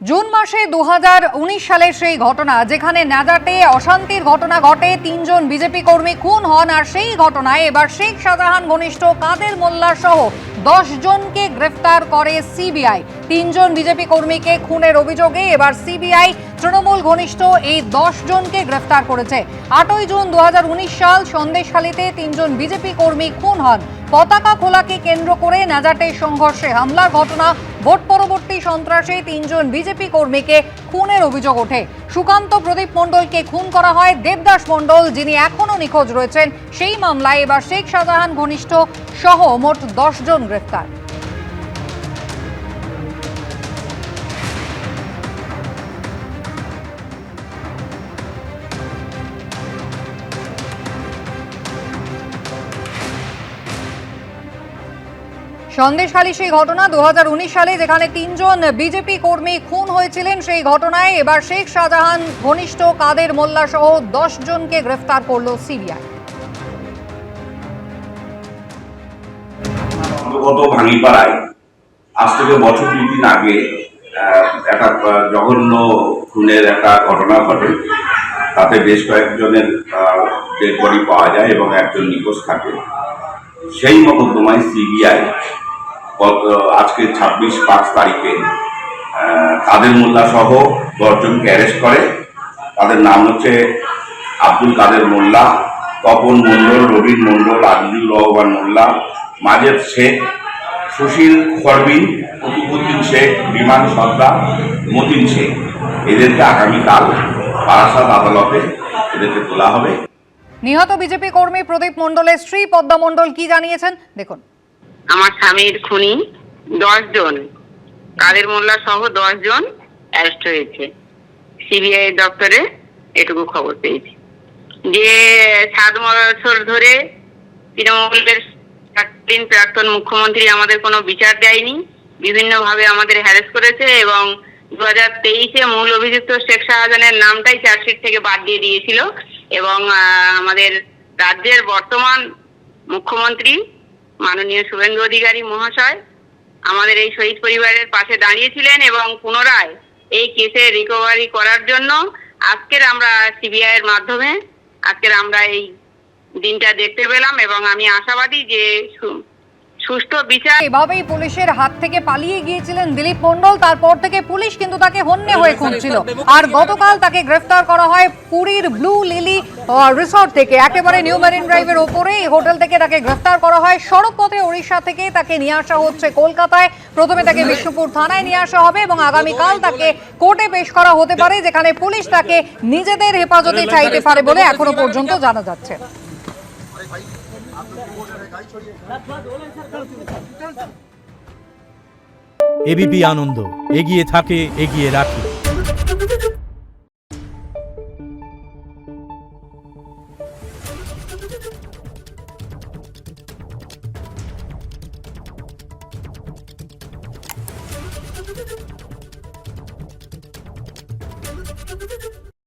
June মাসে 2019 সালের সেই ঘটনা যেখানে নাজাটে অশান্তির ঘটনা ঘটে, 3 জন বিজেপি কর্মী খুন হন। আর সেই ঘটনায় এবার শেখ শাহজাহান ঘনিষ্ঠ কাদের মোল্লা সহ 10 জনকে গ্রেফতার করে সিবিআই। 3 জন বিজেপি কর্মীকে খুনের অভিযোগে এবার সিবিআই তৃণমূল ঘনিষ্ঠ এই 10 জনকে গ্রেফতার করেছে। 8ই জুন 2019 সাল সন্দেশখালীতে 3 জন বিজেপি কর্মী খুন হন। পতাকা খোলাকে কেন্দ্র করে নাজাটে সংঘর্ষে হামলার ঘটনা, ভোট পরবর্তী সন্ত্রাসে 3 জন বিজেপি কর্মীকে খুনের অভিযোগ ওঠে। সুকান্ত প্রদীপ মণ্ডলকে খুন করা হয়। দেবদাস মণ্ডল, যিনি এখনো নিখোঁজ রয়েছেন, সেই মামলায় এবার শেখ শাহজাহান ঘনিষ্ঠ সহ মোট 10 জন গ্রেফতার। সন্দেশখালী সেই ঘটনা 2019 সালে যেখানে 3 জন বিজেপি কর্মী খুন হয়েছিলেন, সেই ঘটনায় এবার শেখ শাহজাহান ঘনিষ্ঠ কাদের মোল্লা সহ 10 জনকে গ্রেফতার করল সিবিআই। গত ভাঙিপাড়ায় আজ থেকে বছর 2-3 আগে একটা জঘন্য খুনের একটা ঘটনা ঘটে। তাতে বেশ কয়েকজনের ডেড বডি পাওয়া যায় এবং একজন নিখোঁজ থাকে। সেই মকদ্দমায় সিবিআই আজকে 26-5 তারিখে কাদের মোল্লা সহ 10 জনকে অ্যারেস্ট করে। তাদের নাম হচ্ছে আব্দুল কাদের মোল্লা, তপন মণ্ডল, রবীন মণ্ডল, আজিজুর রহমান মোল্লা, মাজেদ শেখ, সুশীল খরবিন, কুতুবুদ্দিন শেখ, বিমান সর্দার, মতিন শেখ। এদেরকে আগামীকাল বারাসাত আদালতে এদেরকে তোলা হবে। নিহত বিজেপি কর্মী প্রদীপ মণ্ডলের স্ত্রী পদ্মা মণ্ডল কি জানিয়েছেন দেখুন। আমার স্বামীর খুনি 10 জন, কাদের মোল্লা সহ 10 জন অ্যারেস্ট হয়েছে। সিবিআই দপ্তরে এটুকু খবর পেয়েছি যে 7 বছর ধরে তৃণমূলের প্রাক্তন মুখ্যমন্ত্রী আমাদের কোনো বিচার দেয়নি, বিভিন্নভাবে আমাদের হ্যারাস করেছে এবং 2023-এ মূল অভিযুক্ত শেখ শাহজাহানের নামটাই চার্জশিট থেকে বাদ দিয়ে দিয়েছিল। এবং আমাদের রাজ্যের বর্তমান মুখ্যমন্ত্রী মাননীয় শুভেন্দু অধিকারী মহাশয় আমাদের এই শহীদ পরিবারের পাশে দাঁড়িয়েছিলেন এবং পুনরায় এই কেসে রিকভারি করার জন্য আজকের আমরা সিবিআই এর মাধ্যমে আমরা এই দিনটা দেখতে পেলাম এবং আমি আশাবাদী যে সুষ্ঠু বিচার। এভাবেই পুলিশের হাত থেকে পালিয়ে গিয়েছিলেন দিলীপ মণ্ডল। তারপর থেকে পুলিশ কিন্তু তাকে হন্যে হয়ে খুঁজছিল। আর গতকাল তাকে গ্রেফতার করা হয় পুরীর ব্লু লিলি রিসর্ট থেকে। একেবারে নিউ মেরিন ড্রাইভের ওপরে এই হোটেল থেকে তাকে গ্রেফতার করা হয়। সড়ক পথে ওড়িশা থেকে তাকে নিয়ে আসা হচ্ছে কলকাতায়। প্রথমে তাকে বিষ্ণুপুর থানায় নিয়ে আসা হবে এবং আগামীকাল তাকে কোর্টে পেশ করা হতে পারে, যেখানে পুলিশ তাকে নিজেদের হেফাজতে চাইতে পারে বলে এখনো পর্যন্ত জানা যাচ্ছে। এবিপি আনন্দ, এগিয়ে থাকে, এগিয়ে রাখে।